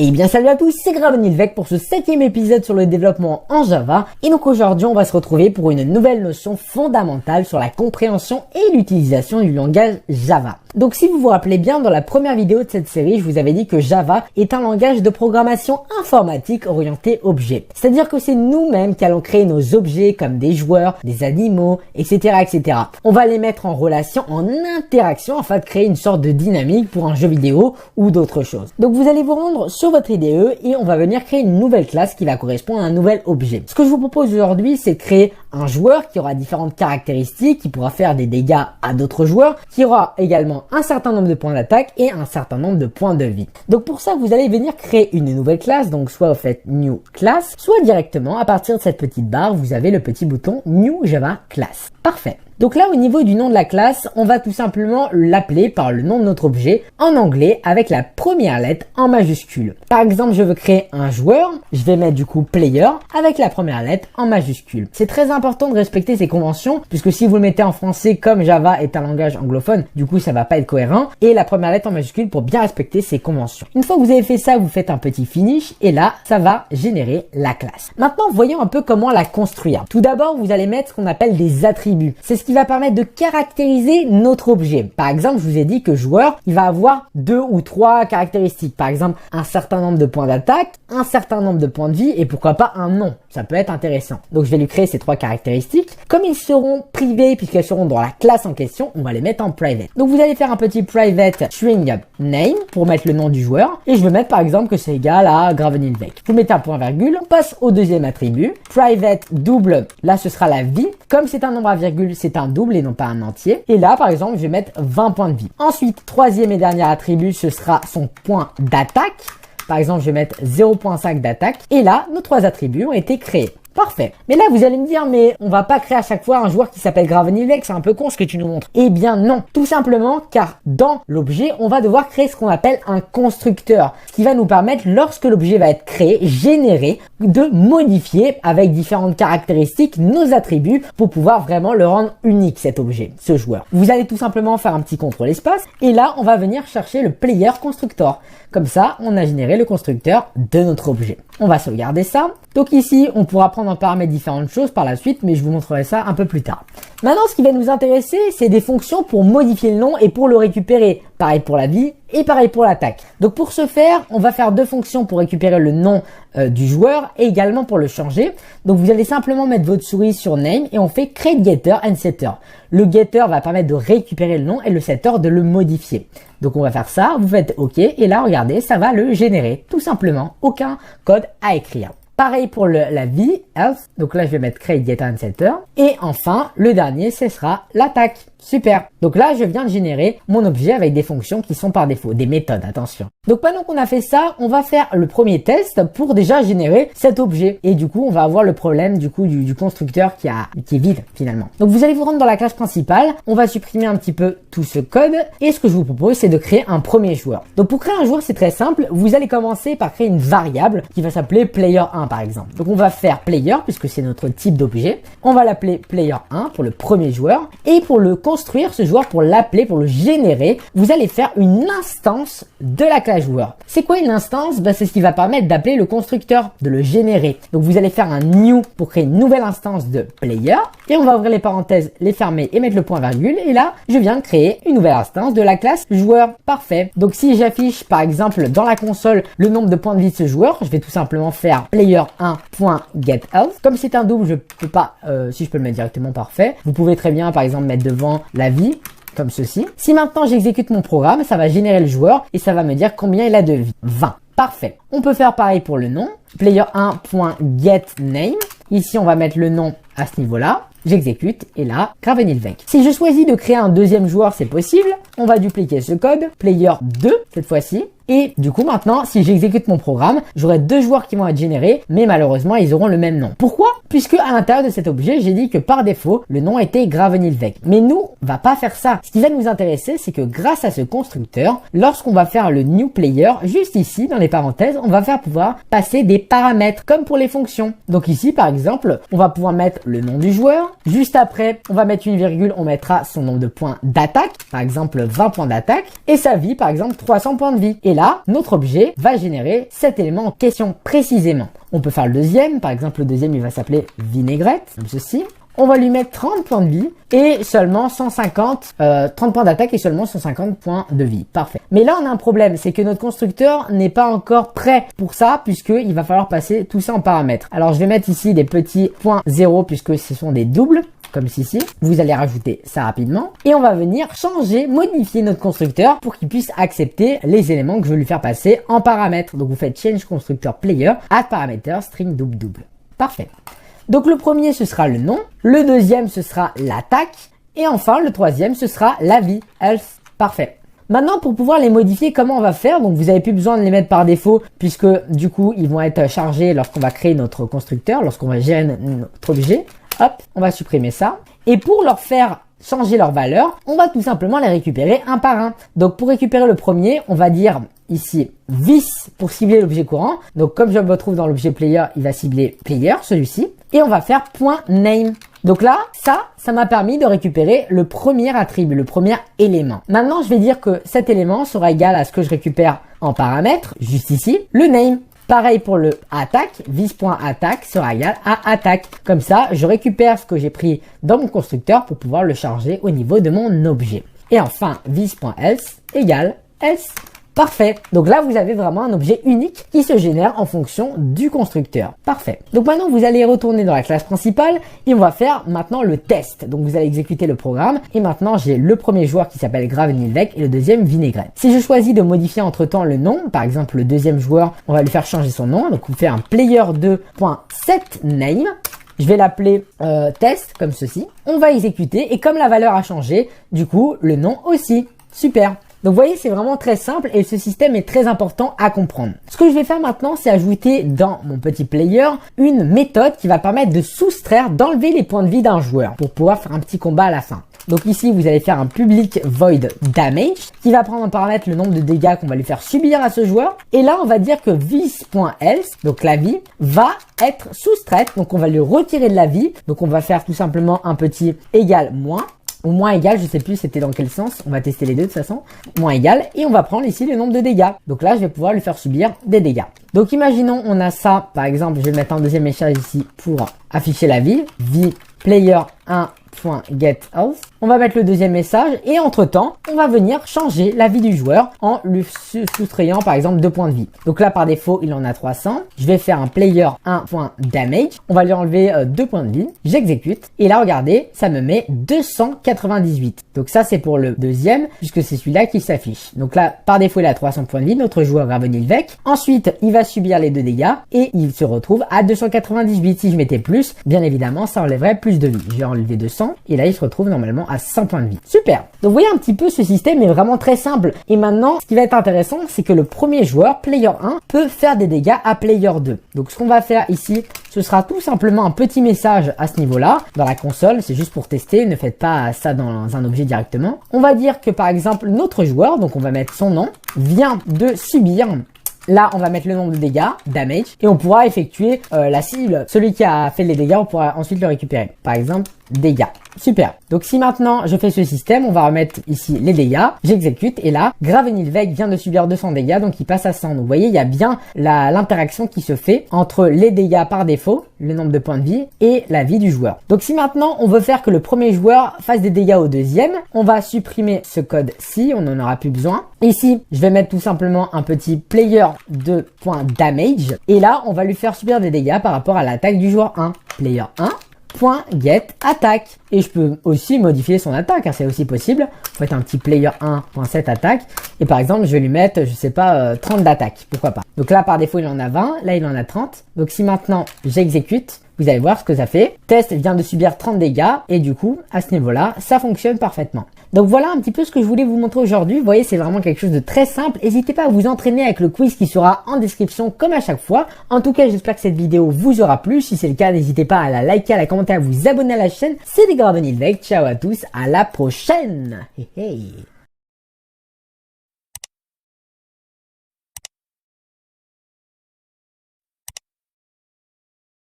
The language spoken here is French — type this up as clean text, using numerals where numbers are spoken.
Et bien salut à tous, c'est Gravenilvec pour ce 7e épisode sur le développement en Java. Et donc aujourd'hui on va se retrouver pour une nouvelle notion fondamentale sur la compréhension et l'utilisation du langage Java. Donc si vous vous rappelez bien, dans la première vidéo de cette série, je vous avais dit que Java est un langage de programmation informatique orienté objet. C'est-à-dire que c'est nous-mêmes qui allons créer nos objets comme des joueurs, des animaux, etc., etc. On va les mettre en relation, en interaction afin de créer une sorte de dynamique pour un jeu vidéo ou d'autres choses. Donc vous allez vous rendre sur votre IDE et on va venir créer une nouvelle classe qui va correspondre à un nouvel objet. Ce que je vous propose aujourd'hui, c'est de créer un joueur qui aura différentes caractéristiques, qui pourra faire des dégâts à d'autres joueurs, qui aura également un certain nombre de points d'attaque et un certain nombre de points de vie. Donc pour ça, vous allez venir créer une nouvelle classe, donc soit vous faites New Class, soit directement à partir de cette petite barre, vous avez le petit bouton New Java Class. Parfait. Donc là, au niveau du nom de la classe, on va tout simplement l'appeler par le nom de notre objet en anglais avec la première lettre en majuscule. Par exemple, je veux créer un joueur, je vais mettre du coup player avec la première lettre en majuscule. C'est très important de respecter ces conventions puisque si vous le mettez en français comme Java est un langage anglophone, du coup ça va pas être cohérent, et la première lettre en majuscule pour bien respecter ces conventions. Une fois que vous avez fait ça, vous faites un petit finish et là, ça va générer la classe. Maintenant, voyons un peu comment la construire. Tout d'abord, vous allez mettre ce qu'on appelle des attributs. C'est ce qui va permettre de caractériser notre objet. Par exemple, je vous ai dit que joueur, il va avoir 2 ou 3 caractéristiques. Par exemple, un certain nombre de points d'attaque, un certain nombre de points de vie et pourquoi pas un nom. Ça peut être intéressant. Donc, je vais lui créer ces 3 caractéristiques. Comme ils seront privés puisqu'elles seront dans la classe en question, on va les mettre en private. Donc, vous allez faire un petit private string name pour mettre le nom du joueur. Et je vais mettre par exemple que c'est égal à Gravenilvec. Vous mettez un point virgule, on passe au deuxième attribut. Private double, là ce sera la vie. Comme c'est un nombre à virgule, c'est un double et non pas un entier. Et là, par exemple, je vais mettre 20 points de vie. Ensuite, troisième et dernier attribut, ce sera son point d'attaque. Par exemple, je vais mettre 0.5 d'attaque. Et là, nos 3 attributs ont été créés. Parfait. Mais là, vous allez me dire, mais on va pas créer à chaque fois un joueur qui s'appelle Gravenilvec, c'est un peu con ce que tu nous montres. Eh bien non, tout simplement car dans l'objet, on va devoir créer ce qu'on appelle un constructeur, qui va nous permettre, lorsque l'objet va être créé, généré, de modifier avec différentes caractéristiques nos attributs pour pouvoir vraiment le rendre unique, cet objet, ce joueur. Vous allez tout simplement faire un petit contrôle espace et là, on va venir chercher le player constructor. Comme ça, on a généré le constructeur de notre objet. On va sauvegarder ça. Donc ici, on pourra prendre en paramètre différentes choses par la suite, mais je vous montrerai ça un peu plus tard. Maintenant, ce qui va nous intéresser, c'est des fonctions pour modifier le nom et pour le récupérer. Pareil pour la vie et pareil pour l'attaque. Donc pour ce faire, on va faire 2 fonctions pour récupérer le nom du joueur et également pour le changer. Donc vous allez simplement mettre votre souris sur name et on fait create getter and setter. Le getter va permettre de récupérer le nom et le setter de le modifier. Donc on va faire ça, vous faites OK et là regardez, ça va le générer tout simplement, aucun code à écrire. Pareil pour la vie, else. Donc là, je vais mettre create getter and setter. Et enfin, le dernier, ce sera l'attaque. Super. Donc là, je viens de générer mon objet avec des fonctions qui sont par défaut, des méthodes, attention. Donc maintenant qu'on a fait ça, on va faire le premier test pour déjà générer cet objet. Et du coup, on va avoir le problème du constructeur qui est vide finalement. Donc vous allez vous rendre dans la classe principale. On va supprimer un petit peu tout ce code. Et ce que je vous propose, c'est de créer un premier joueur. Donc pour créer un joueur, c'est très simple. Vous allez commencer par créer une variable qui va s'appeler player1 par exemple. Donc on va faire player puisque c'est notre type d'objet. On va l'appeler player1 pour le premier joueur. Et pour le construire ce joueur, pour l'appeler, pour le générer, vous allez faire une instance de la classe joueur. C'est quoi une instance? C'est ce qui va permettre d'appeler le constructeur, de le générer. Donc vous allez faire un new pour créer une nouvelle instance de player et on va ouvrir les parenthèses, les fermer et mettre le point virgule et là je viens de créer une nouvelle instance de la classe joueur. Parfait. Donc si j'affiche par exemple dans la console le nombre de points de vie de ce joueur, je vais tout simplement faire player1.getHealth. Comme c'est un double, je peux pas, si je peux le mettre directement, parfait. Vous pouvez très bien par exemple mettre devant la vie, comme ceci. Si maintenant j'exécute mon programme, ça va générer le joueur et ça va me dire combien il a de vie. 20. Parfait. On peut faire pareil pour le nom. Player1.getName. Ici, on va mettre le nom à ce niveau-là. J'exécute et là, Gravenilvec. Si je choisis de créer un deuxième joueur, c'est possible. On va dupliquer ce code. Player2 cette fois-ci. Et du coup, maintenant, si j'exécute mon programme, j'aurai 2 joueurs qui vont être générés, mais malheureusement, ils auront le même nom. Pourquoi? Puisque à l'intérieur de cet objet, j'ai dit que par défaut, le nom était Gravenilvec. Mais nous, on va pas faire ça. Ce qui va nous intéresser, c'est que grâce à ce constructeur, lorsqu'on va faire le new player, juste ici, dans les parenthèses, on va faire pouvoir passer des paramètres, comme pour les fonctions. Donc ici, par exemple, on va pouvoir mettre le nom du joueur. Juste après, on va mettre une virgule, on mettra son nombre de points d'attaque, par exemple 20 points d'attaque, et sa vie, par exemple 300 points de vie. Et là, là, notre objet va générer cet élément en question précisément. On peut faire le deuxième, par exemple le deuxième il va s'appeler vinaigrette, comme ceci. On va lui mettre 30 points de vie et seulement 30 points d'attaque et seulement 150 points de vie. Parfait. Mais là, on a un problème, c'est que notre constructeur n'est pas encore prêt pour ça puisqu'il va falloir passer tout ça en paramètres. Alors, je vais mettre ici des petits points 0 puisque ce sont des doubles, comme ceci. Vous allez rajouter ça rapidement et on va venir changer, modifier notre constructeur pour qu'il puisse accepter les éléments que je veux lui faire passer en paramètres. Donc, vous faites change constructor player add parameter string double. Parfait. Donc le premier ce sera le nom, le deuxième ce sera l'attaque et enfin le troisième ce sera la vie, health. Parfait. Maintenant pour pouvoir les modifier, comment on va faire? Donc vous n'avez plus besoin de les mettre par défaut puisque du coup ils vont être chargés lorsqu'on va créer notre constructeur, lorsqu'on va gérer notre objet. Hop, on va supprimer ça. Et pour leur faire changer leur valeur, on va tout simplement les récupérer un par un. Donc pour récupérer le premier, on va dire ici vis pour cibler l'objet courant. Donc comme je me retrouve dans l'objet player, il va cibler player, celui-ci. Et on va faire .name. Donc là, ça m'a permis de récupérer le premier attribut, le premier élément. Maintenant, je vais dire que cet élément sera égal à ce que je récupère en paramètre, juste ici, le name. Pareil pour le attaque, vis.attaque sera égal à attaque. Comme ça, je récupère ce que j'ai pris dans mon constructeur pour pouvoir le charger au niveau de mon objet. Et enfin, vis.else égale else. Parfait. Donc là, vous avez vraiment un objet unique qui se génère en fonction du constructeur. Parfait. Donc maintenant, vous allez retourner dans la classe principale et on va faire maintenant le test. Donc vous allez exécuter le programme et maintenant, j'ai le premier joueur qui s'appelle Gravenilvec et le deuxième Vinaigrette. Si je choisis de modifier entre-temps le nom, par exemple le deuxième joueur, on va lui faire changer son nom. Donc on fait un player2.setName. Je vais l'appeler test comme ceci. On va exécuter et comme la valeur a changé, du coup, le nom aussi. Super. Donc vous voyez, c'est vraiment très simple et ce système est très important à comprendre. Ce que je vais faire maintenant, c'est ajouter dans mon petit player une méthode qui va permettre de soustraire, d'enlever les points de vie d'un joueur pour pouvoir faire un petit combat à la fin. Donc ici, vous allez faire un public void damage qui va prendre en paramètre le nombre de dégâts qu'on va lui faire subir à ce joueur. Et là, on va dire que vis.else, donc la vie, va être soustraite. Donc on va lui retirer de la vie. Donc on va faire tout simplement un petit égal moins. Ou moins égal, je sais plus c'était dans quel sens, on va tester les deux de toute façon, moins égal, et on va prendre ici le nombre de dégâts. Donc là, je vais pouvoir lui faire subir des dégâts. Donc imaginons, on a ça, par exemple, je vais mettre un deuxième message ici pour afficher la vie, player1.getHealth. On va mettre le deuxième message et entre-temps, on va venir changer la vie du joueur en lui soustrayant par exemple 2 points de vie. Donc là, par défaut, il en a 300. Je vais faire un player1.damage. On va lui enlever 2 points de vie. J'exécute. Et là, regardez, ça me met 298. Donc ça, c'est pour le deuxième puisque c'est celui-là qui s'affiche. Donc là, par défaut, il a 300 points de vie. Notre joueur Gravenilvec. Ensuite, il va subir les 2 dégâts et il se retrouve à 298. Si je mettais plus, bien évidemment, ça enlèverait plus de vie. Je vais enlever 200 et là, il se retrouve normalement à 100 points de vie. Super. Donc vous voyez un petit peu, ce système est vraiment très simple. Et maintenant, ce qui va être intéressant, c'est que le premier joueur, player 1, peut faire des dégâts à player 2. Donc ce qu'on va faire ici, ce sera tout simplement un petit message à ce niveau-là. Dans la console, c'est juste pour tester, ne faites pas ça dans un objet directement. On va dire que par exemple, notre joueur, donc on va mettre son nom, vient de subir. Là, on va mettre le nombre de dégâts, damage, et on pourra effectuer la cible. Celui qui a fait les dégâts, on pourra ensuite le récupérer. Par exemple, dégâts. Super. Donc si maintenant je fais ce système, on va remettre ici les dégâts, j'exécute et là, Gravenilvec vient de subir 200 dégâts, donc il passe à 100. Donc vous voyez, il y a bien l'interaction qui se fait entre les dégâts par défaut, le nombre de points de vie, et la vie du joueur. Donc si maintenant on veut faire que le premier joueur fasse des dégâts au deuxième, on va supprimer ce code-ci, on n'en aura plus besoin. Ici, je vais mettre tout simplement un petit player2.damage et là, on va lui faire subir des dégâts par rapport à l'attaque du joueur 1. Player 1. .getAttaque et je peux aussi modifier son attaque, c'est aussi possible. Vous faites un petit player1.setAttaque et par exemple je vais lui mettre, je sais pas, 30 d'attaque, pourquoi pas. Donc là par défaut il en a 20, là il en a 30. Donc si maintenant j'exécute, vous allez voir ce que ça fait. Test vient de subir 30 dégâts et du coup à ce niveau là ça fonctionne parfaitement. Donc voilà un petit peu ce que je voulais vous montrer aujourd'hui. Vous voyez, c'est vraiment quelque chose de très simple. N'hésitez pas à vous entraîner avec le quiz qui sera en description comme à chaque fois. En tout cas, j'espère que cette vidéo vous aura plu. Si c'est le cas, n'hésitez pas à la liker, à la commenter, à vous abonner à la chaîne. C'était Gravenilvec. Ciao à tous, à la prochaine. Hey, hey.